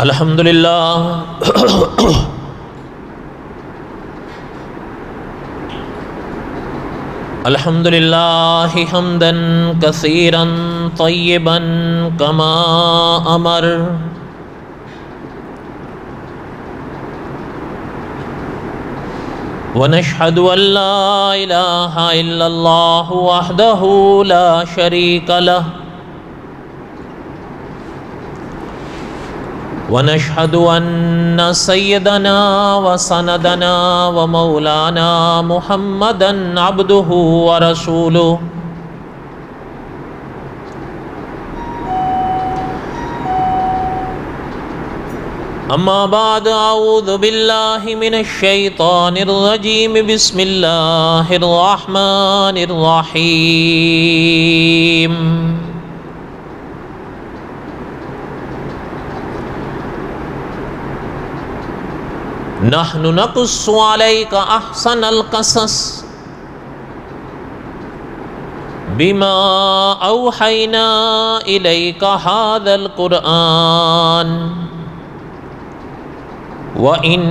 الحمد للہ الحمد للہ حمدا کثیرا طیبا کما امر ونشهد ان لا الہ الا اللہ وحدہ لا شریک لہ ونشهد ان سیدنا وسندنا ومولانا محمدا عبده ورسوله اما بعد اعوذ باللہ من الشیطان الرجیم بسم اللہ الرحمن الرحیم نحن نقص علیک احسن القصص بما اوحینا الیک ھذا القرآن وَإِن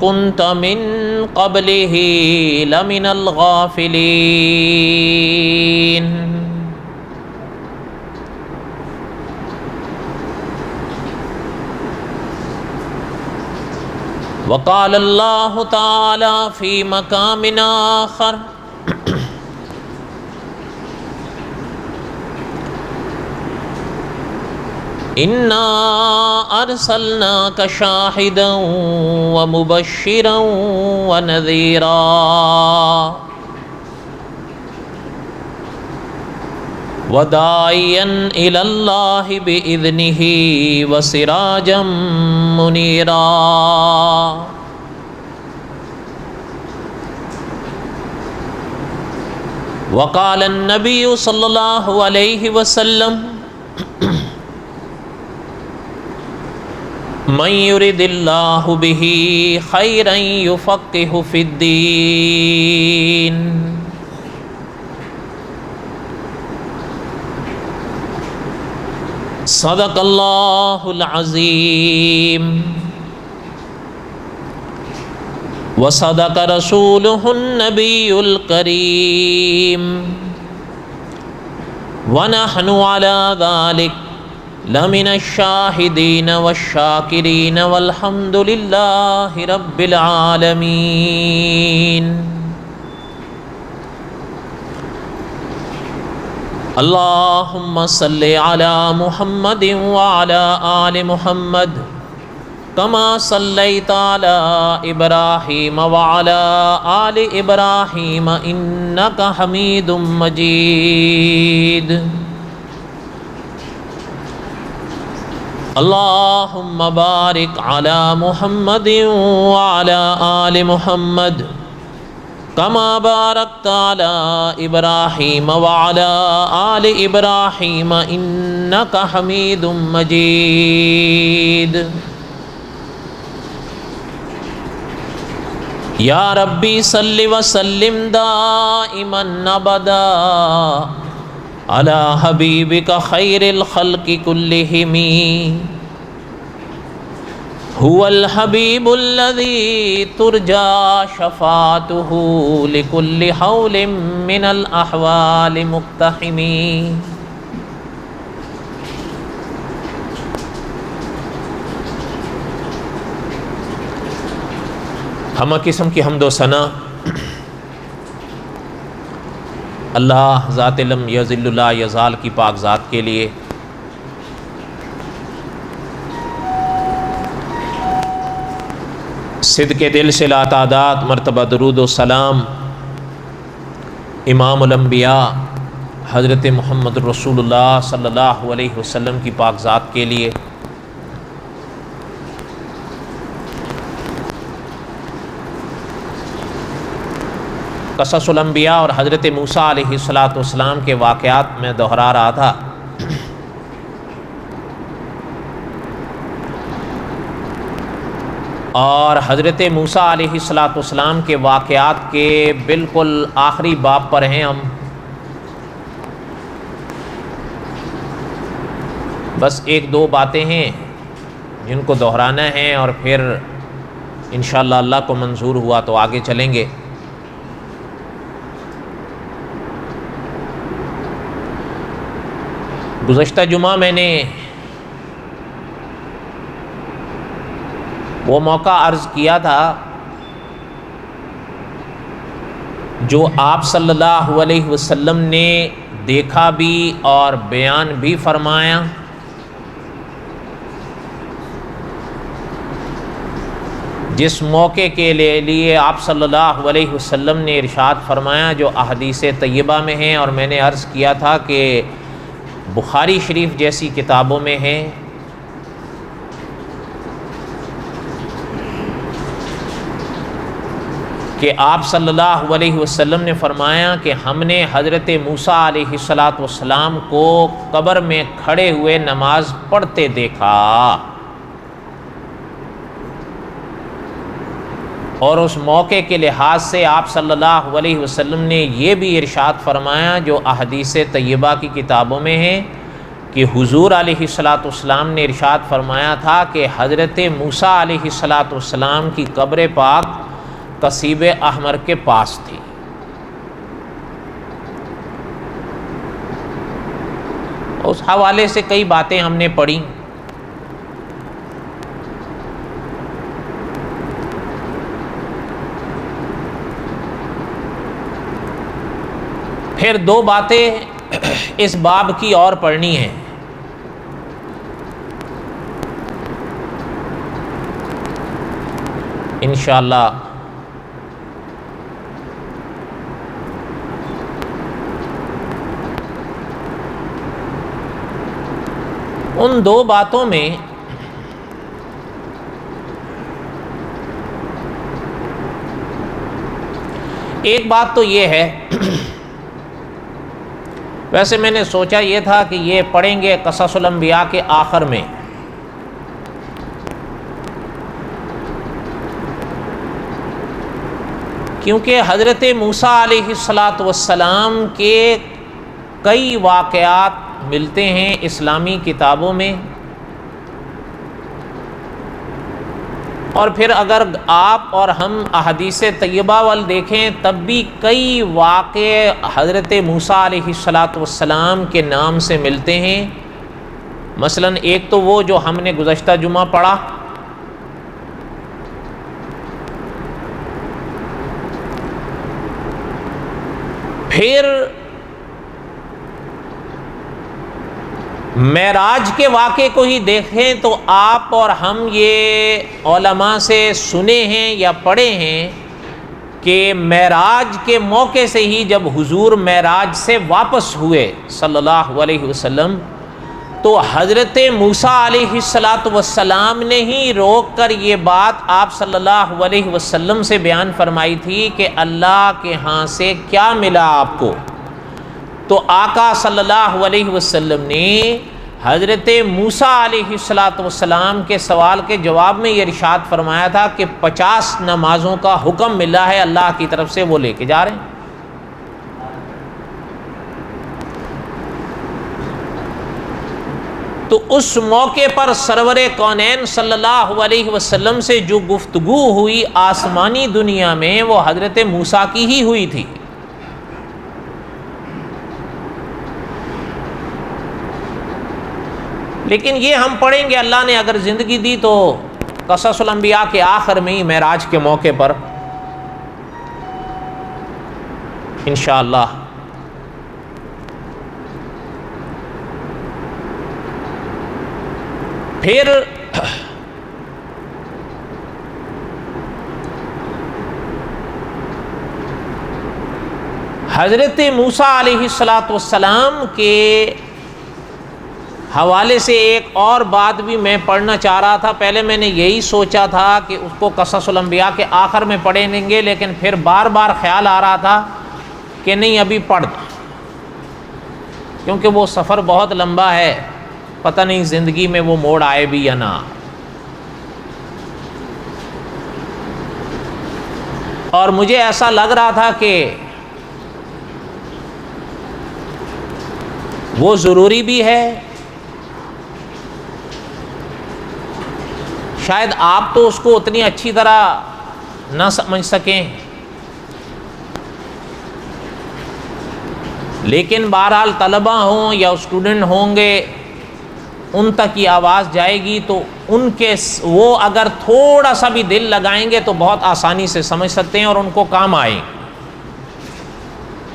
كُنْتَ مِن قَبْلِهِ لَمِنَ الْغَافِلِينَ وقال اللہ تعالی فی مقام آخر انا ارسلناک شاہدا ومبشرا ونذیرا وداعیا الی اللہ باذنہ وسراجا منیرا وقال النبی صلی اللہ علیہ وسلم من یرد اللہ بہ خیرا یفقہ فی الدین صدق اللہ العظیم وصدق رسولہ النبی الکریم ونحن علی ذلک لمن الشاہدین والشاکرین والحمد للہ رب العالمین اللہم صلی علی محمد وعلی آل محمد کما صلیت علی ابراہیم وعلی آل ابراہیم انک حمید مجید اللہم بارک علی محمد وعلی آل محمد کما بارکت علی ابراہیم وعلی آل ابراہیم انک حمید مجید یا ربی صلی وسلم دائما ابدا علی حبیبک خیر الخلق کلہم هو الحبیب الذی ترجا شفاعتہ لکل حول من الاحوال مقتحم ہمہ قسم کی حمد و ثنا اللہ ذات لم یذل لا یزال کی پاک ذات کے لیے، صدق دل سے لا تعداد مرتبہ درود و سلام امام الانبیاء حضرت محمد رسول اللہ صلی اللہ علیہ وسلم کی پاک ذات کے لیے، قصص الانبیاء اور حضرت موسیٰ علیہ السلام کے واقعات میں دہرا رہا تھا۔ اور حضرت موسیٰ علیہ السلام کے واقعات کے بالکل آخری باب پر ہیں ہم۔ بس ایک دو باتیں ہیں جن کو دہرانا ہے، اور پھر انشاءاللہ اللہ کو منظور ہوا تو آگے چلیں گے۔ گزشتہ جمعہ میں نے وہ موقع عرض کیا تھا جو آپ صلی اللہ علیہ وسلم نے دیکھا بھی اور بیان بھی فرمایا، جس موقع کے لیے آپ صلی اللہ علیہ وسلم نے ارشاد فرمایا، جو احادیث طیبہ میں ہیں، اور میں نے عرض کیا تھا کہ بخاری شریف جیسی کتابوں میں ہے، کہ آپ صلی اللہ علیہ وسلم نے فرمایا کہ ہم نے حضرت موسیٰ علیہ السلام کو قبر میں کھڑے ہوئے نماز پڑھتے دیکھا، اور اس موقع کے لحاظ سے آپ صلی اللہ علیہ وسلم نے یہ بھی ارشاد فرمایا جو احادیث طیبہ کی کتابوں میں ہے، کہ حضور علیہ السلام نے ارشاد فرمایا تھا کہ حضرت موسیٰ علیہ السلام کی قبر پاک قصیب احمر کے پاس تھی۔ اس حوالے سے کئی باتیں ہم نے پڑھی۔ پھر دو باتیں اس باب کی اور پڑھنی ہیں۔ انشاءاللہ ان دو باتوں میں ایک بات تو یہ ہے، ویسے میں نے سوچا یہ تھا کہ یہ پڑھیں گے قصص الانبیاء کے آخر میں، کیونکہ حضرت موسیٰ علیہ السلام کے کئی واقعات ملتے ہیں اسلامی کتابوں میں، اور پھر اگر آپ اور ہم احادیث طیبہ وال دیکھیں تب بھی کئی واقعے حضرت موسیٰ علیہ السلام کے نام سے ملتے ہیں۔ مثلا ایک تو وہ جو ہم نے گزشتہ جمعہ پڑھا، پھر معراج کے واقعے کو ہی دیکھیں تو آپ اور ہم یہ علماء سے سنے ہیں یا پڑھے ہیں کہ معراج کے موقع سے ہی جب حضور معراج سے واپس ہوئے صلی اللہ علیہ وسلم، تو حضرت موسیٰ علیہ السلام نے ہی روک کر یہ بات آپ صلی اللہ علیہ وسلم سے بیان فرمائی تھی کہ اللہ کے ہاں سے کیا ملا آپ کو؟ تو آقا صلی اللہ علیہ وسلم نے حضرت موسیٰ علیہ السلام کے سوال کے جواب میں یہ ارشاد فرمایا تھا کہ 50 نمازوں کا حکم ملا ہے اللہ کی طرف سے، وہ لے کے جا رہے ہیں۔ تو اس موقع پر سرور کونین صلی اللہ علیہ وسلم سے جو گفتگو ہوئی آسمانی دنیا میں، وہ حضرت موسیٰ کی ہی ہوئی تھی۔ لیکن یہ ہم پڑھیں گے اللہ نے اگر زندگی دی تو قصص الانبیاء کے آخر میں ہی معراج کے موقع پر انشاءاللہ۔ پھر حضرت موسیٰ علیہ السلام کے حوالے سے ایک اور بات بھی میں پڑھنا چاہ رہا تھا۔ پہلے میں نے یہی سوچا تھا کہ اس کو قصص الانبیاء کے آخر میں پڑھیں لیں گے، لیکن پھر بار بار خیال آ رہا تھا کہ نہیں ابھی پڑھ دیں، کیونکہ وہ سفر بہت لمبا ہے، پتہ نہیں زندگی میں وہ موڑ آئے بھی یا نہ۔ اور مجھے ایسا لگ رہا تھا کہ وہ ضروری بھی ہے شاید آپ تو اس کو اتنی اچھی طرح نہ سمجھ سکیں، لیکن بہرحال طلبہ ہوں یا اسٹوڈنٹ ہوں گے، ان تک یہ آواز جائے گی تو ان کے وہ اگر تھوڑا سا بھی دل لگائیں گے تو بہت آسانی سے سمجھ سکتے ہیں اور ان کو کام آئے.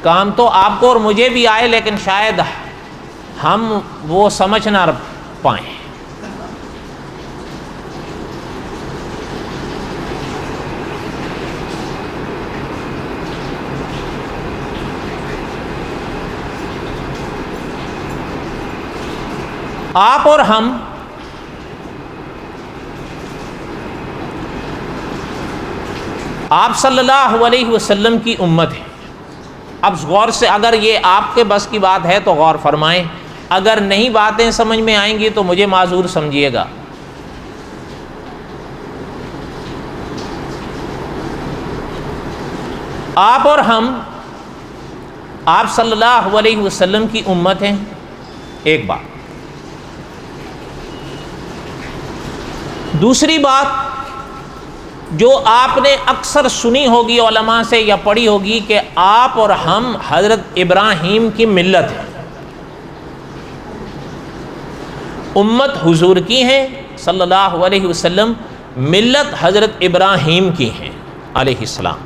کام تو آپ کو اور مجھے بھی آئے، لیکن شاید ہم وہ سمجھ نہ پائیں. آپ اور ہم آپ صلی اللہ علیہ وسلم کی امت ہیں. اب غور سے، اگر یہ آپ کے بس کی بات ہے تو غور فرمائیں، اگر نہیں باتیں سمجھ میں آئیں گی تو مجھے معذور سمجھیے گا. آپ اور ہم آپ صلی اللہ علیہ وسلم کی امت ہیں، ایک بات. دوسری بات جو آپ نے اکثر سنی ہوگی علماء سے یا پڑھی ہوگی کہ آپ اور ہم حضرت ابراہیم کی ملت ہیں، امت حضور کی ہیں صلی اللہ علیہ وسلم، ملت حضرت ابراہیم کی ہیں علیہ السلام.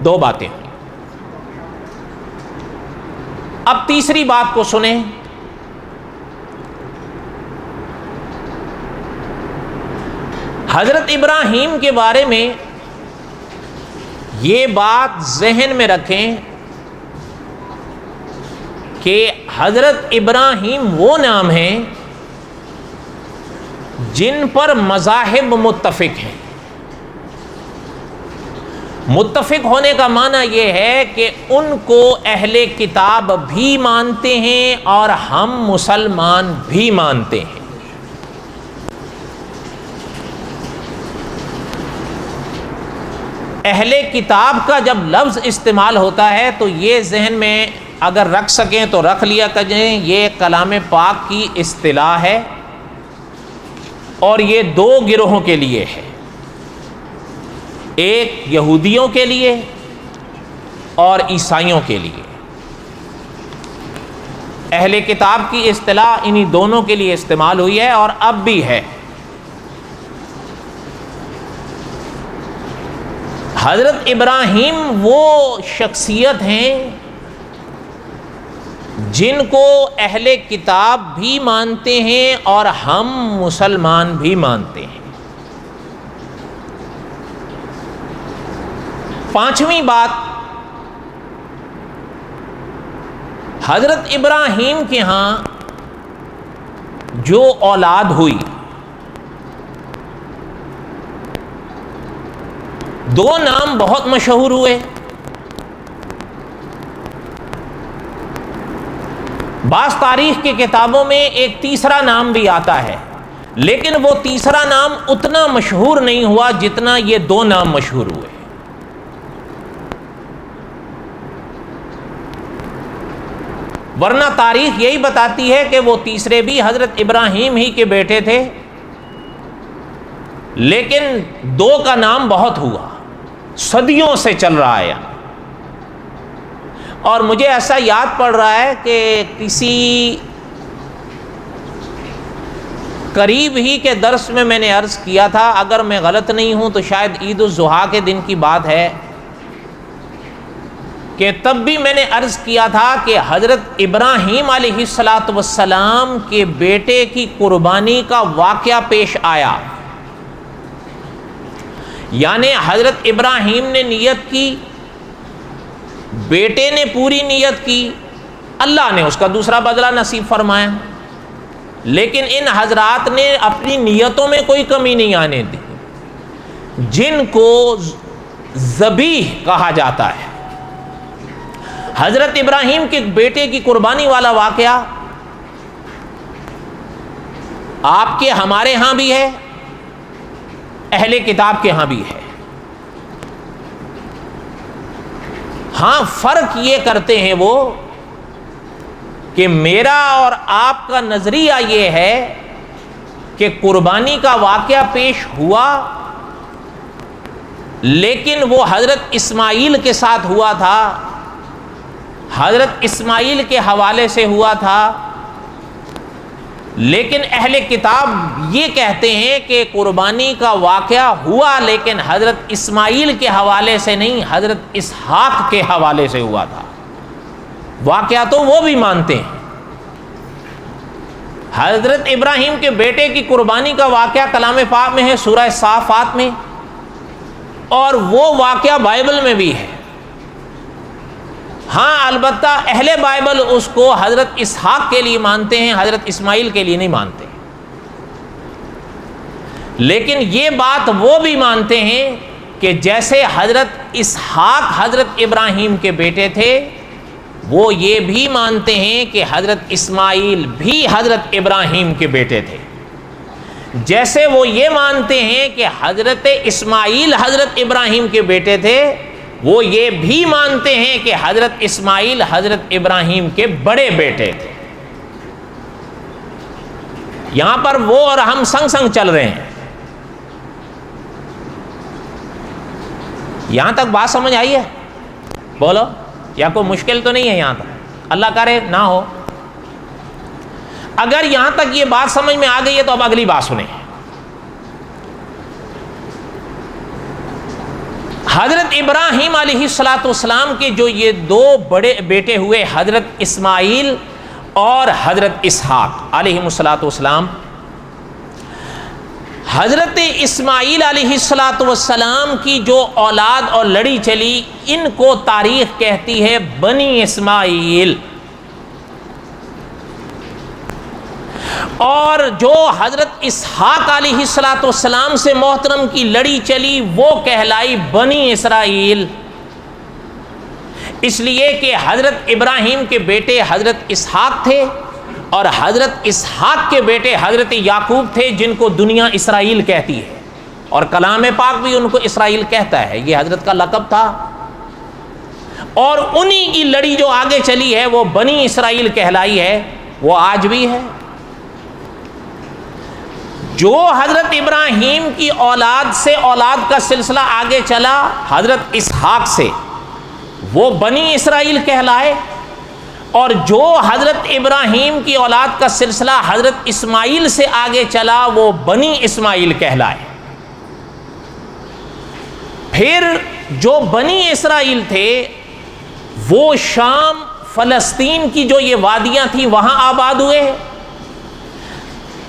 دو باتیں. اب تیسری بات کو سنیں. حضرت ابراہیم کے بارے میں یہ بات ذہن میں رکھیں کہ حضرت ابراہیم وہ نام ہیں جن پر مذاہب متفق ہیں. متفق ہونے کا معنی یہ ہے کہ ان کو اہل کتاب بھی مانتے ہیں اور ہم مسلمان بھی مانتے ہیں. اہل کتاب کا جب لفظ استعمال ہوتا ہے تو یہ ذہن میں اگر رکھ سکیں تو رکھ لیا کریں، یہ کلام پاک کی اصطلاح ہے اور یہ دو گروہوں کے لیے ہے، ایک یہودیوں کے لیے اور عیسائیوں کے لیے. اہل کتاب کی اصطلاح انہی دونوں کے لیے استعمال ہوئی ہے اور اب بھی ہے. حضرت ابراہیم وہ شخصیت ہیں جن کو اہل کتاب بھی مانتے ہیں اور ہم مسلمان بھی مانتے ہیں. پانچویں بات، حضرت ابراہیم کے ہاں جو اولاد ہوئی، دو نام بہت مشہور ہوئے. بعض تاریخ کی کتابوں میں ایک تیسرا نام بھی آتا ہے، لیکن وہ تیسرا نام اتنا مشہور نہیں ہوا جتنا یہ دو نام مشہور ہوئے. ورنہ تاریخ یہی بتاتی ہے کہ وہ تیسرے بھی حضرت ابراہیم ہی کے بیٹے تھے، لیکن دو کا نام بہت ہوا، صدیوں سے چل رہا ہے. اور مجھے ایسا یاد پڑ رہا ہے کہ کسی قریب ہی کے درس میں نے عرض کیا تھا، اگر میں غلط نہیں ہوں تو شاید عید الضحیٰ کے دن کی بات ہے، کہ تب بھی میں نے عرض کیا تھا کہ حضرت ابراہیم علیہ السلام کے بیٹے کی قربانی کا واقعہ پیش آیا. یعنی حضرت ابراہیم نے نیت کی، بیٹے نے پوری نیت کی، اللہ نے اس کا دوسرا بدلہ نصیب فرمایا، لیکن ان حضرات نے اپنی نیتوں میں کوئی کمی نہیں آنے دی، جن کو ذبیح کہا جاتا ہے. حضرت ابراہیم کے بیٹے کی قربانی والا واقعہ آپ کے ہمارے ہاں بھی ہے، اہل کتاب کے ہاں بھی ہے. ہاں فرق یہ کرتے ہیں وہ کہ میرا اور آپ کا نظریہ یہ ہے کہ قربانی کا واقعہ پیش ہوا، لیکن وہ حضرت اسماعیل کے ساتھ ہوا تھا، حضرت اسماعیل کے حوالے سے ہوا تھا، لیکن اہل کتاب یہ کہتے ہیں کہ قربانی کا واقعہ ہوا لیکن حضرت اسماعیل کے حوالے سے نہیں، حضرت اسحاق کے حوالے سے ہوا تھا۔ واقعہ تو وہ بھی مانتے ہیں، حضرت ابراہیم کے بیٹے کی قربانی کا واقعہ کلام پاک میں ہے، سورہ صافات میں، اور وہ واقعہ بائبل میں بھی ہے۔ ہاں البتہ اہل بائبل اس کو حضرت اسحاق کے لیے مانتے ہیں، حضرت اسماعیل کے لیے نہیں مانتے، لیکن یہ بات وہ بھی مانتے ہیں کہ جیسے حضرت اسحاق حضرت ابراہیم کے بیٹے تھے، وہ یہ بھی مانتے ہیں کہ حضرت اسماعیل بھی حضرت ابراہیم کے بیٹے تھے، جیسے وہ یہ مانتے ہیں کہ حضرت اسماعیل حضرت ابراہیم کے بیٹے تھے، وہ یہ بھی مانتے ہیں کہ حضرت اسماعیل حضرت ابراہیم کے بڑے بیٹے تھے۔ یہاں پر وہ اور ہم سنگ سنگ چل رہے ہیں۔ یہاں تک بات سمجھ آئی ہے؟ بولو، یا کوئی مشکل تو نہیں ہے یہاں تک؟ اللہ کرے نہ ہو۔ اگر یہاں تک یہ بات سمجھ میں آ گئی ہے تو اب اگلی بات سنیں۔ حضرت ابراہیم علیہ السلام کے جو یہ دو بڑے بیٹے ہوئے، حضرت اسماعیل اور حضرت اسحاق علیہ السلام، حضرت اسماعیل علیہ السلام کی جو اولاد اور لڑی چلی، ان کو تاریخ کہتی ہے بنی اسماعیل، اور جو حضرت اسحاق علیہ السلام سے محترم کی لڑی چلی وہ کہلائی بنی اسرائیل، اس لیے کہ حضرت ابراہیم کے بیٹے حضرت اسحاق تھے اور حضرت اسحاق کے بیٹے حضرت یعقوب تھے، جن کو دنیا اسرائیل کہتی ہے، اور کلام پاک بھی ان کو اسرائیل کہتا ہے، یہ حضرت کا لقب تھا، اور انہی کی لڑی جو آگے چلی ہے وہ بنی اسرائیل کہلائی ہے، وہ آج بھی ہے۔ جو حضرت ابراہیم کی اولاد سے اولاد کا سلسلہ آگے چلا حضرت اسحاق سے، وہ بنی اسرائیل کہلائے، اور جو حضرت ابراہیم کی اولاد کا سلسلہ حضرت اسماعیل سے آگے چلا وہ بنی اسماعیل کہلائے۔ پھر جو بنی اسرائیل تھے وہ شام، فلسطین کی جو یہ وادیاں تھیں وہاں آباد ہوئے،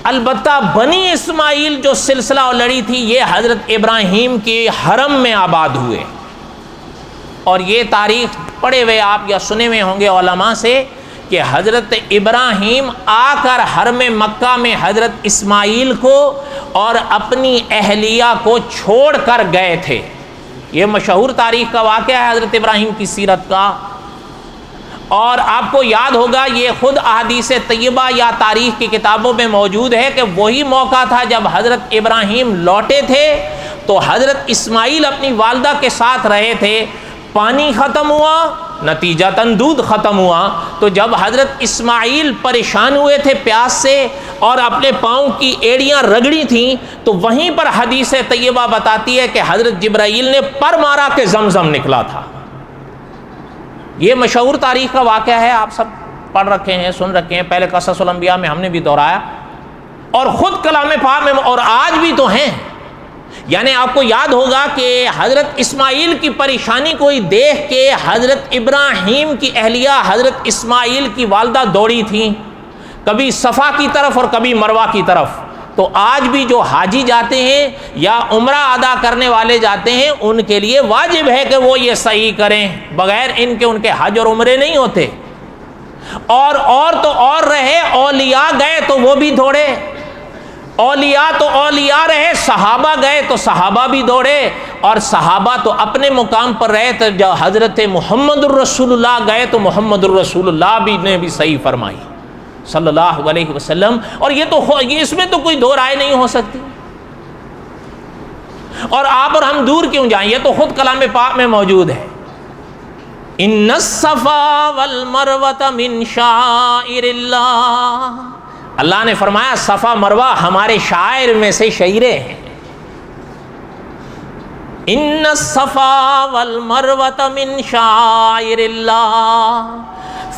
البتہ بنی اسماعیل جو سلسلہ اور لڑی تھی یہ حضرت ابراہیم کے حرم میں آباد ہوئے، اور یہ تاریخ پڑھے ہوئے آپ یا سنے ہوئے ہوں گے علماء سے کہ حضرت ابراہیم آ کر حرم مکہ میں حضرت اسماعیل کو اور اپنی اہلیہ کو چھوڑ کر گئے تھے۔ یہ مشہور تاریخ کا واقعہ ہے حضرت ابراہیم کی سیرت کا، اور آپ کو یاد ہوگا یہ خود احادیث طیبہ یا تاریخ کی کتابوں میں موجود ہے کہ وہی موقع تھا جب حضرت ابراہیم لوٹے تھے تو حضرت اسماعیل اپنی والدہ کے ساتھ رہے تھے، پانی ختم ہوا، نتیجتاً دودھ ختم ہوا، تو جب حضرت اسماعیل پریشان ہوئے تھے پیاس سے اور اپنے پاؤں کی ایڑیاں رگڑی تھیں، تو وہیں پر حدیث طیبہ بتاتی ہے کہ حضرت جبرائیل نے پر مارا کہ زمزم نکلا تھا۔ یہ مشہور تاریخ کا واقعہ ہے، آپ سب پڑھ رکھے ہیں، سن رکھے ہیں، پہلے قصص الانبیاء میں ہم نے بھی دہرایا، اور خود کلام پاک میں اور آج بھی تو ہیں۔ یعنی آپ کو یاد ہوگا کہ حضرت اسماعیل کی پریشانی کو دیکھ کے حضرت ابراہیم کی اہلیہ حضرت اسماعیل کی والدہ دوڑی تھیں، کبھی صفا کی طرف اور کبھی مروہ کی طرف۔ تو آج بھی جو حاجی جاتے ہیں یا عمرہ ادا کرنے والے جاتے ہیں ان کے لیے واجب ہے کہ وہ یہ صحیح کریں، بغیر ان کے حج اور عمرے نہیں ہوتے۔ اور تو اور رہے، اولیاء گئے تو وہ بھی دوڑے، اولیاء تو اولیاء رہے، صحابہ گئے تو صحابہ بھی دوڑے، اور صحابہ تو اپنے مقام پر رہے، تو جب حضرت محمد الرسول اللہ گئے تو محمد الرسول اللہ بھی نے بھی صحیح فرمائی صلی اللہ علیہ وسلم، اور یہ اس میں تو کوئی دو رائے نہیں ہو سکتی۔ اور آپ اور ہم دور کیوں جائیں، یہ تو خود کلام پاک میں موجود ہے، ان الصفا والمروۃ من شعائر اللہ اللہ نے فرمایا صفا مروہ ہمارے شاعر میں سے شعیرے ہیں. ان الصفا والمروۃ من شعائر اللہ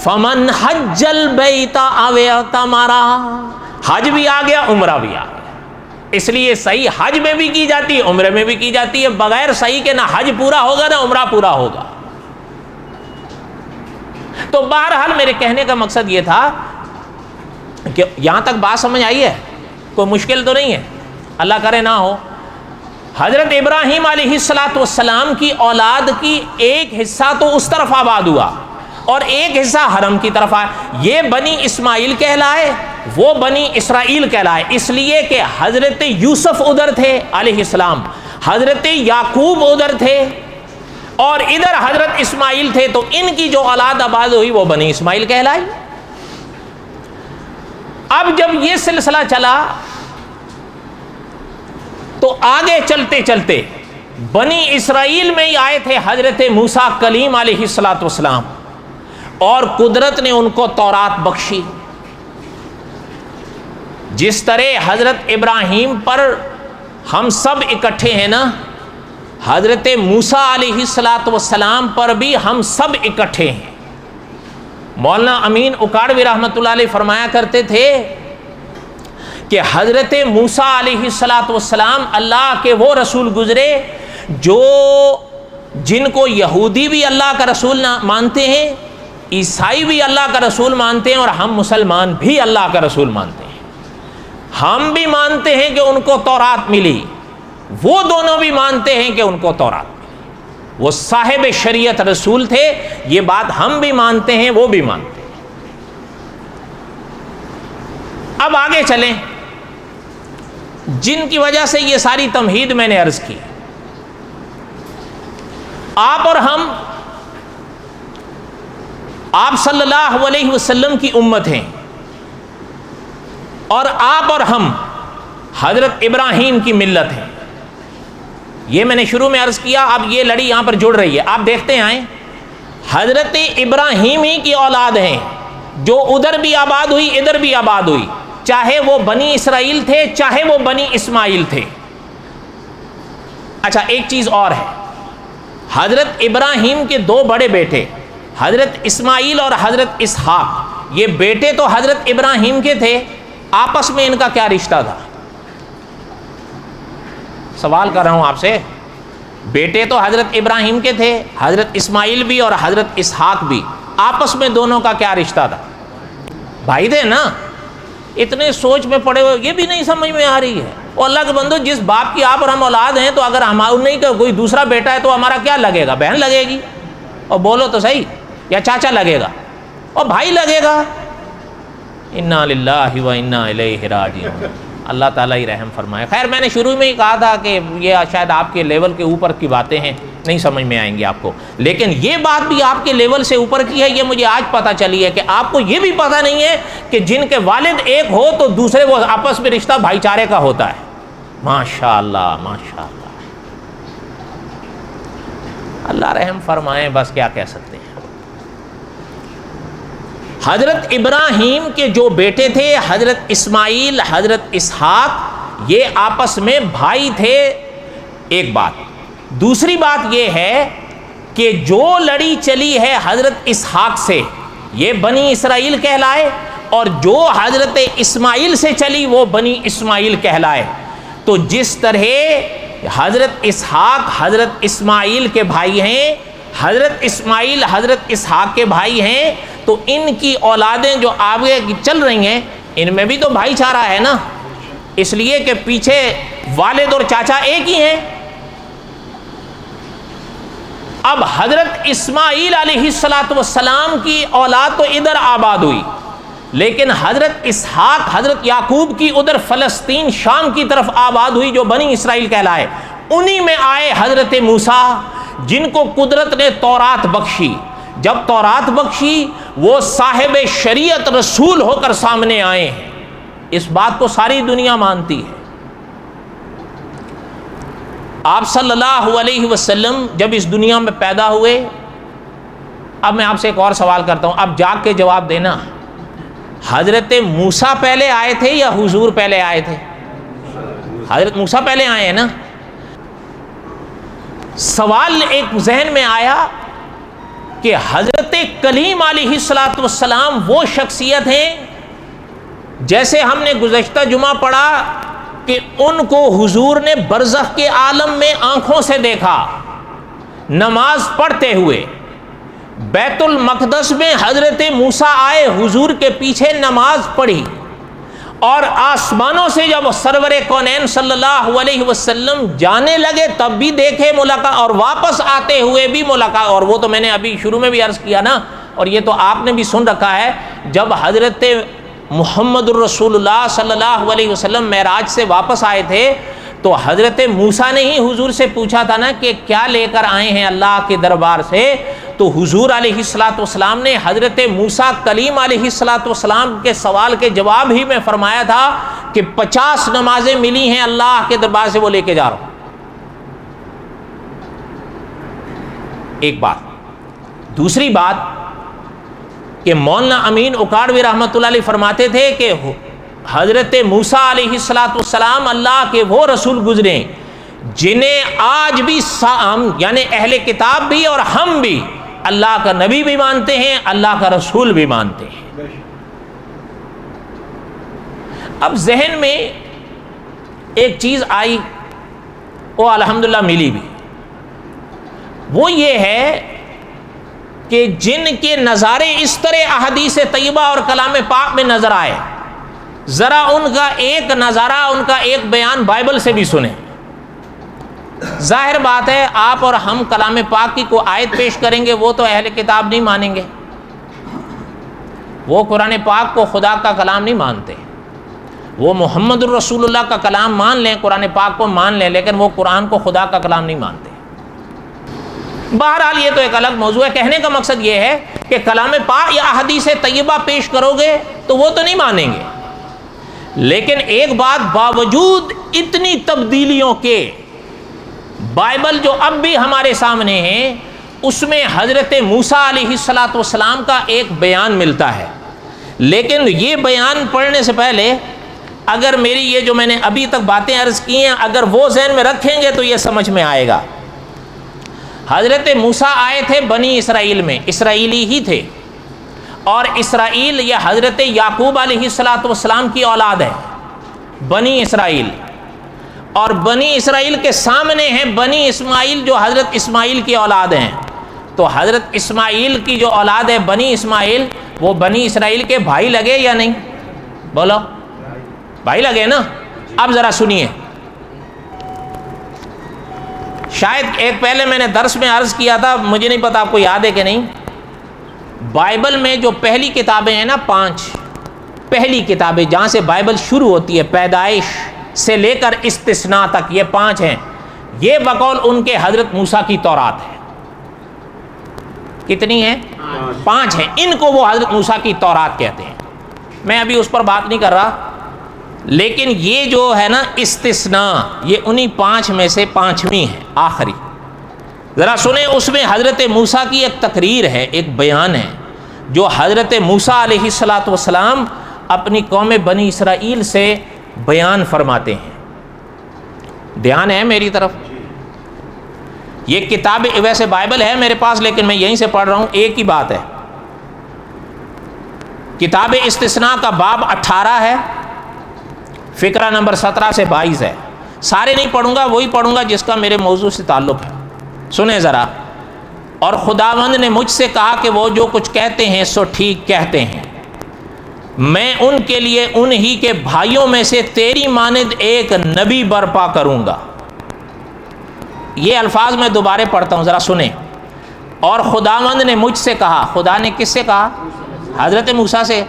فمن حج البیت او اعتمر. حج بھی آ گیا، عمرہ بھی آ گیا. اس لیے صحیح حج میں بھی کی جاتی ہے، عمرے میں بھی کی جاتی ہے. بغیر صحیح کے نہ حج پورا ہوگا نہ عمرہ پورا ہوگا. تو بہرحال میرے کہنے کا مقصد یہ تھا کہ یہاں تک بات سمجھ آئی ہے، کوئی مشکل تو نہیں ہے، اللہ کرے نہ ہو. حضرت ابراہیم علیہ السلام کی اولاد کی ایک حصہ تو اس طرف آباد ہوا اور ایک حصہ حرم کی طرف آیا. یہ بنی اسماعیل کہلائے، وہ بنی اسرائیل کہلائے. اس لیے کہ حضرت یوسف ادھر تھے علیہ السلام، حضرت یعقوب ادھر تھے اور ادھر حضرت اسماعیل تھے، تو ان کی جو اولاد آباد ہوئی وہ بنی اسماعیل کہلائی. اب جب یہ سلسلہ چلا تو آگے چلتے چلتے بنی اسرائیل میں ہی آئے تھے حضرت موسیٰ کلیم علیہ السلام، اور قدرت نے ان کو تورات بخشی. جس طرح حضرت ابراہیم پر ہم سب اکٹھے ہیں نا، حضرت موسیٰ علیہ السلام پر بھی ہم سب اکٹھے ہیں. مولانا امین اکاڑوی رحمۃ اللہ علیہ فرمایا کرتے تھے کہ حضرت موسیٰ علیہ السلام اللہ کے وہ رسول گزرے جو جن کو یہودی بھی اللہ کا رسول مانتے ہیں، عیسائی بھی اللہ کا رسول مانتے ہیں، اور ہم مسلمان بھی اللہ کا رسول مانتے ہیں. ہم بھی مانتے ہیں کہ ان کو تورات ملی، وہ دونوں بھی مانتے ہیں کہ ان کو تورات ملی. وہ صاحب شریعت رسول تھے، یہ بات ہم بھی مانتے ہیں، وہ بھی مانتے ہیں. اب آگے چلیں، جن کی وجہ سے یہ ساری تمہید میں نے عرض کی. آپ اور ہم، آپ صلی اللہ علیہ وسلم کی امت ہیں، اور آپ اور ہم حضرت ابراہیم کی ملت ہیں. یہ میں نے شروع میں عرض کیا، اب یہ لڑی یہاں پر جڑ رہی ہے. آپ دیکھتے آئیں، حضرت ابراہیم ہی کی اولاد ہیں جو ادھر بھی آباد ہوئی ادھر بھی آباد ہوئی، چاہے وہ بنی اسرائیل تھے چاہے وہ بنی اسماعیل تھے. اچھا ایک چیز اور ہے، حضرت ابراہیم کے دو بڑے بیٹے حضرت اسماعیل اور حضرت اسحاق، یہ بیٹے تو حضرت ابراہیم کے تھے، آپس میں ان کا کیا رشتہ تھا؟ سوال کر رہا ہوں آپ سے. بیٹے تو حضرت ابراہیم کے تھے، حضرت اسماعیل بھی اور حضرت اسحاق بھی، آپس میں دونوں کا کیا رشتہ تھا؟ بھائی تھے نا. اتنے سوچ میں پڑے ہوئے، یہ بھی نہیں سمجھ میں آ رہی ہے. اور اللہ کے بندو، جس باپ کی آپ اور ہم اولاد ہیں، تو اگر ہمارا نہیں کہ کوئی دوسرا بیٹا ہے تو ہمارا کیا لگے گا؟ بہن لگے گی، اور بولو تو صحیح، یا چاچا لگے گا، اور بھائی لگے گا. انا للہ و انا الیہ راجعون. اللہ تعالیٰ ہی رحم فرمائے. خیر، میں نے شروع میں ہی کہا تھا کہ یہ شاید آپ کے لیول کے اوپر کی باتیں ہیں، نہیں سمجھ میں آئیں گی آپ کو، لیکن یہ بات بھی آپ کے لیول سے اوپر کی ہے. یہ مجھے آج پتہ چلی ہے کہ آپ کو یہ بھی پتہ نہیں ہے کہ جن کے والد ایک ہو تو دوسرے وہ آپس میں رشتہ بھائی چارے کا ہوتا ہے. ماشاء اللہ ماشاء اللہ، اللہ رحم فرمائے. بس کیا کہہ سکتے ہیں. حضرت ابراہیم کے جو بیٹے تھے حضرت اسماعیل حضرت اسحاق، یہ آپس میں بھائی تھے. ایک بات. دوسری بات یہ ہے کہ جو لڑی چلی ہے حضرت اسحاق سے، یہ بنی اسرائیل کہلائے، اور جو حضرت اسماعیل سے چلی وہ بنی اسماعیل کہلائے. تو جس طرح حضرت اسحاق حضرت اسماعیل کے بھائی ہیں، حضرت اسماعیل حضرت اسحاق کے بھائی ہیں، تو ان کی اولادیں جو آگے چل رہی ہیں ان میں بھی تو بھائی چارہ ہے نا، اس لیے کہ پیچھے والد اور چاچا ایک ہی ہیں. اب حضرت اسماعیل علیہ السلام کی اولاد تو ادھر آباد ہوئی، لیکن حضرت اسحاق حضرت یعقوب کی ادھر فلسطین شام کی طرف آباد ہوئی، جو بنی اسرائیل کہلائے. انہی میں آئے حضرت موسیٰ جن کو قدرت نے تورات بخشی. جب تورات بخشی وہ صاحب شریعت رسول ہو کر سامنے آئے ہیں. اس بات کو ساری دنیا مانتی ہے. آپ صلی اللہ علیہ وسلم جب اس دنیا میں پیدا ہوئے، اب میں آپ سے ایک اور سوال کرتا ہوں، اب جاگ کے جواب دینا. حضرت موسیٰ پہلے آئے تھے یا حضور پہلے آئے تھے؟ حضرت موسیٰ پہلے آئے ہیں نا. سوال ایک ذہن میں آیا کہ حضرت کلیم علیہ الصلوۃ والسلام وہ شخصیت ہیں جیسے ہم نے گزشتہ جمعہ پڑھا کہ ان کو حضور نے برزخ کے عالم میں آنکھوں سے دیکھا نماز پڑھتے ہوئے. بیت المقدس میں حضرت موسیٰ آئے، حضور کے پیچھے نماز پڑھی، اور آسمانوں سے جب سرور کونین صلی اللہ علیہ وسلم جانے لگے تب بھی دیکھے ملاقات، اور واپس آتے ہوئے بھی ملاقات. اور وہ تو میں نے ابھی شروع میں بھی عرض کیا نا، اور یہ تو آپ نے بھی سن رکھا ہے، جب حضرت محمد الرسول اللہ صلی اللہ علیہ وسلم معراج سے واپس آئے تھے تو حضرت موسیٰ نے ہی حضور سے پوچھا تھا نا کہ کیا لے کر آئے ہیں اللہ کے دربار سے. تو حضور علیہ الصلوۃ والسلام نے حضرت موسیٰ کلیم علیہ الصلوۃ والسلام کے سوال کے جواب ہی میں فرمایا تھا کہ 50 نمازیں ملی ہیں اللہ کے دربار سے، وہ لے کے جا رہا ہوں. ایک بات. دوسری بات کہ مولانا امین اکاڑوی رحمۃ اللہ علیہ فرماتے تھے کہ حضرت موسیٰ علیہ الصلوۃ والسلام اللہ کے وہ رسول گزرے جنہیں آج بھی یعنی اہل کتاب بھی اور ہم بھی اللہ کا نبی بھی مانتے ہیں، اللہ کا رسول بھی مانتے ہیں. اب ذہن میں ایک چیز آئی، وہ الحمدللہ ملی بھی، وہ یہ ہے کہ جن کے نظارے اس طرح احادیث طیبہ اور کلام پاک میں نظر آئے، ذرا ان کا ایک نظارہ، ان کا ایک بیان بائبل سے بھی سنیں. ظاہر بات ہے آپ اور ہم کلام پاک کی کوئی آیت پیش کریں گے وہ تو اہل کتاب نہیں مانیں گے، وہ قرآن پاک کو خدا کا کلام نہیں مانتے. وہ محمد الرسول اللہ کا کلام مان لیں، قرآن پاک کو مان لیں، لیکن وہ قرآن کو خدا کا کلام نہیں مانتے. بہرحال یہ تو ایک الگ موضوع ہے. کہنے کا مقصد یہ ہے کہ کلام پاک یا احادیث طیبہ پیش کرو گے تو وہ تو نہیں مانیں گے، لیکن ایک بات، باوجود اتنی تبدیلیوں کے بائبل جو اب بھی ہمارے سامنے ہے اس میں حضرت موسیٰ علیہ الصلوۃ والسلام کا ایک بیان ملتا ہے. لیکن یہ بیان پڑھنے سے پہلے اگر میری یہ جو میں نے ابھی تک باتیں عرض کی ہیں اگر وہ ذہن میں رکھیں گے تو یہ سمجھ میں آئے گا. حضرت موسیٰ آئے تھے بنی اسرائیل میں، اسرائیلی ہی تھے، اور اسرائیل یہ حضرت یعقوب علیہ الصلوۃ والسلام کی اولاد ہے، بنی اسرائیل. اور بنی اسرائیل کے سامنے ہیں بنی اسماعیل جو حضرت اسماعیل کی اولاد ہیں. تو حضرت اسماعیل کی جو اولاد ہے بنی اسماعیل، وہ بنی اسرائیل کے بھائی لگے یا نہیں؟ بولو، بھائی لگے نا. اب ذرا سنیے، شاید ایک پہلے میں نے درس میں عرض کیا تھا، مجھے نہیں پتا آپ کو یاد ہے کہ نہیں. بائبل میں جو پہلی کتابیں ہیں نا، 5 پہلی کتابیں جہاں سے بائبل شروع ہوتی ہے، پیدائش سے لے کر استثناء تک، یہ 5 ہیں. یہ بقول ان کے حضرت موسیٰ کی تورات ہے. کتنی ہیں؟ 5 ہیں. ان کو وہ حضرت موسیٰ کی تورات کہتے ہیں. میں ابھی اس پر بات نہیں کر رہا، لیکن یہ جو ہے نا استثناء، یہ انہی 5 میں سے 5ویں ہے، آخری. ذرا سنیں، اس میں حضرت موسیٰ کی ایک تقریر ہے، ایک بیان ہے جو حضرت موسیٰ علیہ الصلوۃ والسلام اپنی قوم بنی اسرائیل سے بیان فرماتے ہیں. دھیان ہے میری طرف. یہ کتاب ویسے بائبل ہے میرے پاس لیکن میں یہیں سے پڑھ رہا ہوں. ایک ہی بات ہے، کتاب استثناء کا باب 18 ہے، فقرہ نمبر 17 سے 22 ہے. سارے نہیں پڑھوں گا، وہی پڑھوں گا جس کا میرے موضوع سے تعلق ہے. سنیں ذرا. اور خداوند نے مجھ سے کہا کہ وہ جو کچھ کہتے ہیں سو ٹھیک کہتے ہیں، میں ان کے لیے انہی کے بھائیوں میں سے تیری مانند ایک نبی برپا کروں گا. یہ الفاظ میں دوبارہ پڑھتا ہوں، ذرا سنیں. اور خداوند نے مجھ سے کہا، خدا نے کس سے کہا؟ حضرت موسیٰ سے.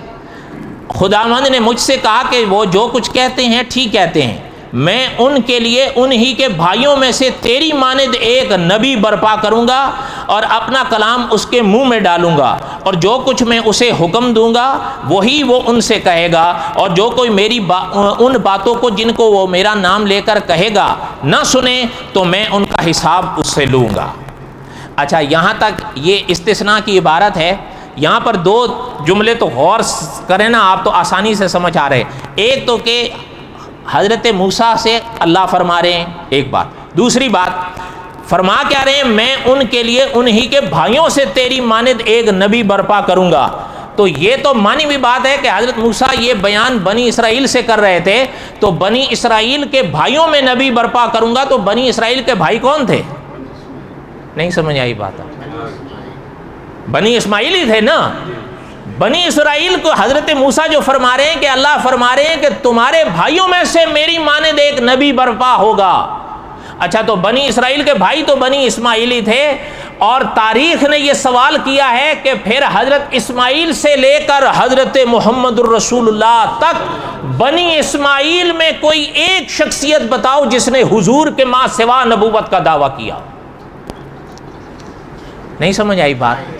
خداوند نے مجھ سے کہا کہ وہ جو کچھ کہتے ہیں ٹھیک کہتے ہیں، میں ان کے لیے انہی کے بھائیوں میں سے تیری مانند ایک نبی برپا کروں گا اور اپنا کلام اس کے منہ میں ڈالوں گا، اور جو کچھ میں اسے حکم دوں گا وہی وہ ان سے کہے گا، اور جو کوئی میری ان باتوں کو جن کو وہ میرا نام لے کر کہے گا نہ سنے تو میں ان کا حساب اس سے لوں گا. اچھا، یہاں تک یہ استثناء کی عبارت ہے یہاں پر دو جملے تو غور کریں نا آپ تو آسانی سے سمجھ آ رہے ہیں. ایک تو کہ حضرت موسیٰ سے اللہ فرما رہے ہیں ایک بات, دوسری بات فرما کیا رہے ہیں میں ان کے لیے انہی کے بھائیوں سے تیری مانند ایک نبی برپا کروں گا. تو یہ تو مانی بھی بات ہے کہ حضرت موسیٰ یہ بیان بنی اسرائیل سے کر رہے تھے, تو بنی اسرائیل کے بھائیوں میں نبی برپا کروں گا, تو بنی اسرائیل کے بھائی کون تھے؟ نہیں سمجھ آئی بات؟ بنی اسماعیل ہی تھے نا. بنی اسرائیل کو حضرت موسیٰ جو فرما رہے ہیں کہ اللہ فرما رہے ہیں کہ تمہارے بھائیوں میں سے میری مانند ایک نبی برپا ہوگا. اچھا تو بنی اسرائیل کے بھائی تو بنی اسماعیلی تھے, اور تاریخ نے یہ سوال کیا ہے کہ پھر حضرت اسماعیل سے لے کر حضرت محمد الرسول اللہ تک بنی اسماعیل میں کوئی ایک شخصیت بتاؤ جس نے حضور کے ماں سوا نبوت کا دعویٰ کیا. نہیں سمجھ آئی بات؟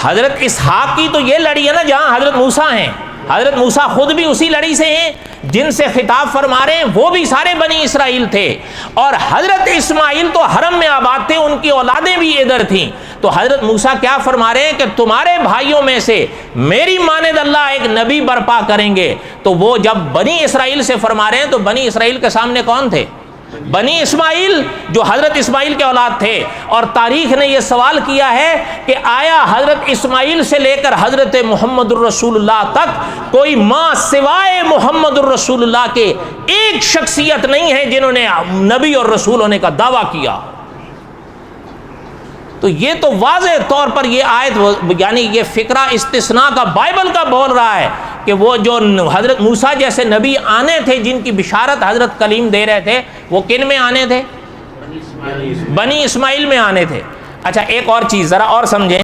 حضرت اسحاق کی تو یہ لڑی ہے نا جہاں حضرت موسیٰ ہیں. حضرت موسیٰ خود بھی اسی لڑی سے ہیں جن سے خطاب فرما رہے ہیں, وہ بھی سارے بنی اسرائیل تھے. اور حضرت اسماعیل تو حرم میں آباد تھے, ان کی اولادیں بھی ادھر تھیں. تو حضرت موسیٰ کیا فرما رہے ہیں کہ تمہارے بھائیوں میں سے میری مانند اللہ ایک نبی برپا کریں گے. تو وہ جب بنی اسرائیل سے فرما رہے ہیں تو بنی اسرائیل کے سامنے کون تھے؟ بنی اسماعیل, جو حضرت اسماعیل کے اولاد تھے. اور تاریخ نے یہ سوال کیا ہے کہ آیا حضرت اسماعیل سے لے کر حضرت محمد الرسول اللہ تک کوئی ماں سوائے محمد الرسول اللہ کے ایک شخصیت نہیں ہے جنہوں نے نبی اور رسول ہونے کا دعویٰ کیا؟ تو یہ تو واضح طور پر یہ آیت یعنی یہ فقرہ استثناء کا بائبل کا بول رہا ہے کہ وہ جو حضرت موسیٰ جیسے نبی آنے تھے جن کی بشارت حضرت کلیم دے رہے تھے, وہ کن میں آنے تھے؟ بنی اسماعیل میں آنے تھے. اچھا ایک اور چیز ذرا اور سمجھیں.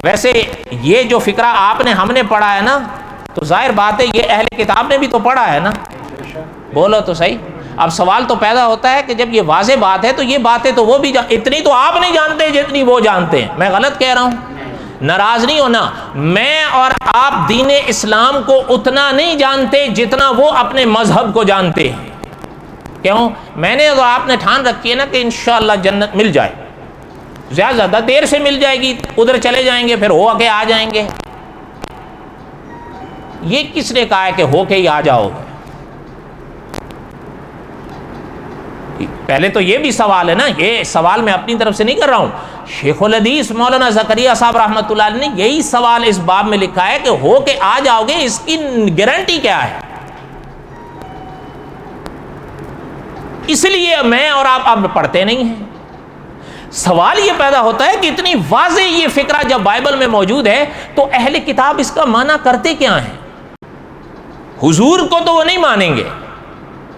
ویسے یہ جو فقرہ آپ نے ہم نے پڑھا ہے نا, تو ظاہر بات ہے یہ اہل کتاب نے بھی تو پڑھا ہے نا. بولو تو صحیح. اب سوال تو پیدا ہوتا ہے کہ جب یہ واضح بات ہے تو یہ باتیں تو وہ بھی اتنی تو آپ نہیں جانتے جتنی وہ جانتے ہیں. میں غلط کہہ رہا ہوں؟ ناراض نہیں ہونا. میں اور آپ دین اسلام کو اتنا نہیں جانتے جتنا وہ اپنے مذہب کو جانتے ہیں. کیوں؟ میں نے تو آپ نے ٹھان رکھی ہے نا کہ انشاءاللہ جنت مل جائے, زیادہ دیر سے مل جائے گی, ادھر چلے جائیں گے پھر ہو کے آ جائیں گے. یہ کس نے کہا ہے کہ ہو کے ہی آ جاؤ گے؟ پہلے تو یہ بھی سوال ہے نا, یہ سوال میں اپنی طرف سے نہیں کر رہا ہوں. شیخ الحدیث مولانا زکریا صاحب رحمۃ اللہ علیہ نے یہی سوال اس باب میں لکھا ہے کہ ہو کے آ جاؤ گے, اس کی گارنٹی کیا ہے؟ اس لیے میں اور آپ اب پڑھتے نہیں ہیں. سوال یہ پیدا ہوتا ہے کہ اتنی واضح یہ فقرہ جب بائبل میں موجود ہے تو اہل کتاب اس کا معنی کرتے کیا ہیں؟ حضور کو تو وہ نہیں مانیں گے,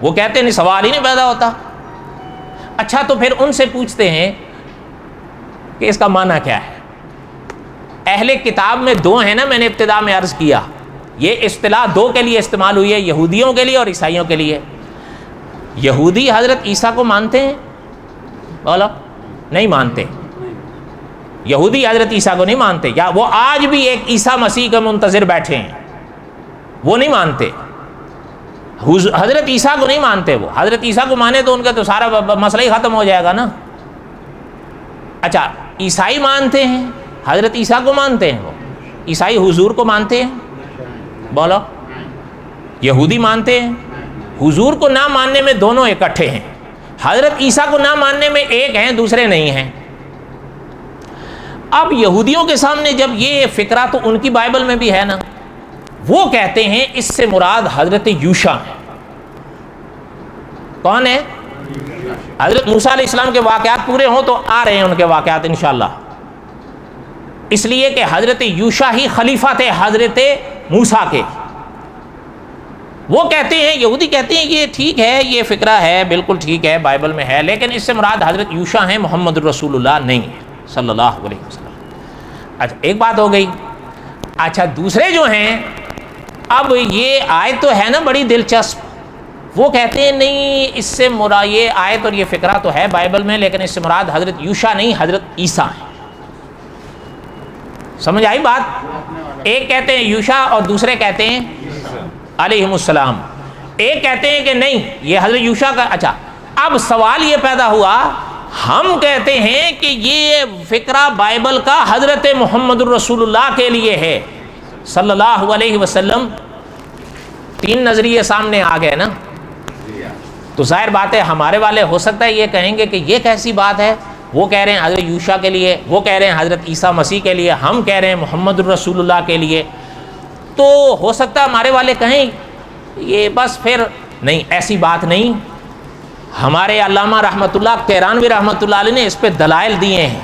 وہ کہتے نہیں, سوال ہی نہیں پیدا ہوتا. اچھا تو پھر ان سے پوچھتے ہیں کہ اس کا معنی کیا ہے. اہل کتاب میں دو ہیں نا, میں نے ابتدا میں عرض کیا, یہ اصطلاح دو کے لیے استعمال ہوئی ہے, یہودیوں کے لیے اور عیسائیوں کے لیے. یہودی حضرت عیسیٰ کو مانتے ہیں؟ بولو. نہیں مانتے. یہودی حضرت عیسیٰ کو نہیں مانتے, یا وہ آج بھی ایک عیسیٰ مسیح کا منتظر بیٹھے ہیں, وہ نہیں مانتے. حضرت عیسیٰ کو نہیں مانتے. وہ حضرت عیسیٰ کو مانے تو ان کا تو سارا مسئلہ ہی ختم ہو جائے گا نا. اچھا عیسائی مانتے ہیں, حضرت عیسیٰ کو مانتے ہیں, وہ عیسائی حضور کو مانتے ہیں؟ بولو. یہودی مانتے ہیں. حضور کو نہ ماننے میں دونوں اکٹھے ہیں, حضرت عیسیٰ کو نہ ماننے میں ایک ہیں دوسرے نہیں ہیں. اب یہودیوں کے سامنے جب یہ فقرہ تو ان کی بائبل میں بھی ہے نا, وہ کہتے ہیں اس سے مراد حضرت یوشع ہے. کون ہے؟ حضرت موسیٰ علیہ السلام کے واقعات پورے ہوں تو آ رہے ہیں ان کے واقعات انشاءاللہ, اس لیے کہ حضرت یوشع ہی خلیفہ تھے حضرت موسیٰ کے. وہ کہتے ہیں, یہودی کہتے ہیں یہ ٹھیک ہے, یہ فقرہ ہے بالکل ٹھیک ہے, بائبل میں ہے, لیکن اس سے مراد حضرت یوشع ہیں, محمد الرسول اللہ نہیں صلی اللہ علیہ وسلم. اچھا ایک بات ہو گئی. اچھا دوسرے جو ہیں, اب یہ آیت تو ہے نا بڑی دلچسپ, وہ کہتے ہیں نہیں اس سے مراد, یہ آیت اور یہ فقرہ تو ہے بائبل میں, لیکن اس سے مراد حضرت یوشع نہیں حضرت عیسیٰ ہیں. سمجھ آئی بات؟ ایک کہتے ہیں یوشع اور دوسرے کہتے ہیں علیہم السلام. ایک کہتے ہیں کہ نہیں یہ حضرت یوشع کا. اچھا اب سوال یہ پیدا ہوا, ہم کہتے ہیں کہ یہ فقرہ بائبل کا حضرت محمد الرسول اللہ کے لیے ہے صلی اللہ علیہ وسلم. تین نظریے سامنے آ گئے نا. تو ظاہر بات ہے ہمارے والے ہو سکتا ہے یہ کہیں گے کہ یہ کیسی بات ہے, وہ کہہ رہے ہیں حضرت یوشع کے لیے, وہ کہہ رہے ہیں حضرت عیسیٰ مسیح کے لیے, ہم کہہ رہے ہیں محمد الرسول اللہ کے لیے. تو ہو سکتا ہے ہمارے والے کہیں یہ بس پھر نہیں, ایسی بات نہیں. ہمارے علامہ رحمۃ اللہ کیرانوی رحمۃ اللہ علیہ نے اس پہ دلائل دیے ہیں.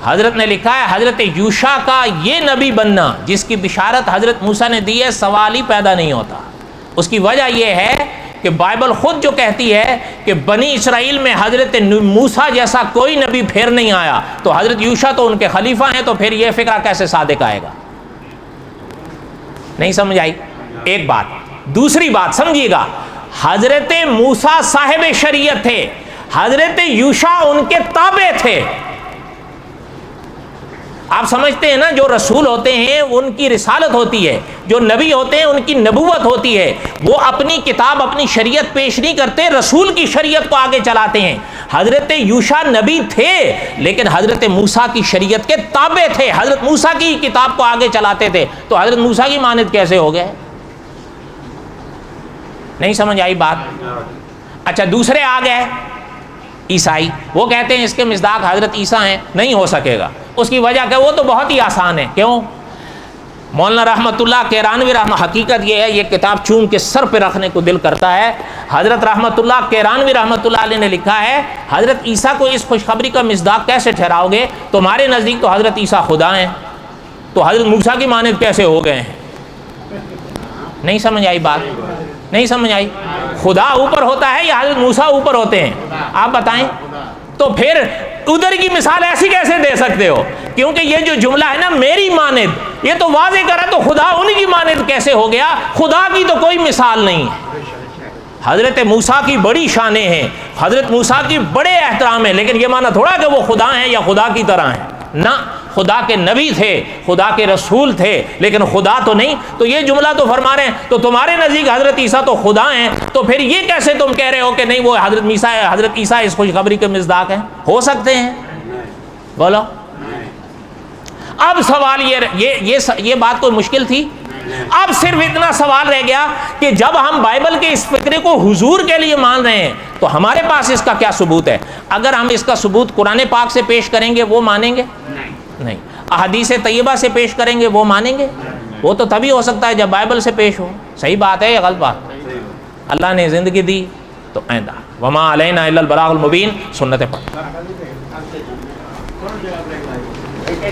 حضرت نے لکھا ہے حضرت یوشع کا یہ نبی بننا جس کی بشارت حضرت موسیٰ نے دی ہے سوال ہی پیدا نہیں ہوتا. اس کی وجہ یہ ہے کہ بائبل خود جو کہتی ہے کہ بنی اسرائیل میں حضرت موسیٰ جیسا کوئی نبی پھر نہیں آیا, تو حضرت یوشع تو ان کے خلیفہ ہیں, تو پھر یہ فقرہ کیسے صادق آئے گا؟ نہیں سمجھ آئی ایک بات. دوسری بات سمجھیے گا, حضرت موسیٰ صاحب شریعت تھے, حضرت یوشع ان کے تابع تھے. آپ سمجھتے ہیں نا جو رسول ہوتے ہیں ان کی رسالت ہوتی ہے, جو نبی ہوتے ہیں ان کی نبوت ہوتی ہے. وہ اپنی کتاب اپنی شریعت پیش نہیں کرتے, رسول کی شریعت کو آگے چلاتے ہیں. حضرت یوشع نبی تھے لیکن حضرت موسیٰ کی شریعت کے تابع تھے, حضرت موسیٰ کی کتاب کو آگے چلاتے تھے. تو حضرت موسیٰ کی مانند کیسے ہو گئے؟ نہیں سمجھ آئی بات؟ اچھا دوسرے آ گئے عیسائی, وہ کہتے ہیں اس کے مصداق حضرت عیسیٰ ہیں, نہیں ہو سکے گا. اس کی وجہ کہ وہ تو بہت ہی آسان ہے. کیوں؟ مولانا رحمۃ اللہ کیرانوی حقیقت یہ ہے, یہ کتاب چوم کے سر پہ رکھنے کو دل کرتا ہے. حضرت رحمۃ اللہ کیرانوی رحمۃ اللہ علیہ نے لکھا ہے حضرت عیسیٰ کو اس خوشخبری کا مصداق کیسے ٹھہراؤ گے؟ تمہارے نزدیک تو حضرت عیسیٰ خدا ہیں, تو حضرت موسیٰ کی مانند کیسے ہو گئے ہیں؟ نہیں سمجھ آئی بات؟ نہیں سمجھ آئی؟ خدا اوپر ہوتا ہے یا حضرت موسیٰ اوپر ہوتے ہیں؟ آپ بتائیں. تو پھر ادھر کی مثال ایسی کیسے دے سکتے ہو؟ کیونکہ یہ جو جملہ ہے نا میری مانند, یہ تو واضح کرا تو خدا ان کی مانند کیسے ہو گیا؟ خدا کی تو کوئی مثال نہیں ہے. حضرت موسیٰ کی بڑی شانیں ہیں, حضرت موسیٰ کی بڑے احترام ہیں, لیکن یہ معنی تھوڑا کہ وہ خدا ہیں یا خدا کی طرح ہیں. نہ, خدا کے نبی تھے, خدا کے رسول تھے, لیکن خدا تو نہیں. تو یہ جملہ تو فرما رہے ہیں تو تمہارے نزدیک حضرت عیسیٰ تو خدا ہیں, تو پھر یہ کیسے تم کہہ رہے ہو کہ نہیں وہ حضرت عیسیٰ اس خوشخبری کے مصداق ہیں؟ ہو سکتے ہیں؟ بولو. اب سوال یہ بات کوئی مشکل تھی؟ اب صرف اتنا سوال رہ گیا کہ جب ہم بائبل کے اس فقرے کو حضور کے لیے مان رہے ہیں تو ہمارے پاس اس کا کیا ثبوت ہے؟ اگر ہم اس کا ثبوت قرآن پاک سے پیش کریں گے وہ مانیں گے؟ نہیں. احادیث طیبہ سے پیش کریں گے وہ مانیں گے؟ وہ تو تبھی ہو سکتا ہے جب بائبل سے پیش ہو. صحیح بات ہے یا غلط بات؟ اللہ نے زندگی دی تو آئندہ وما علینا الا البلاغ المبین, سنت پڑھ.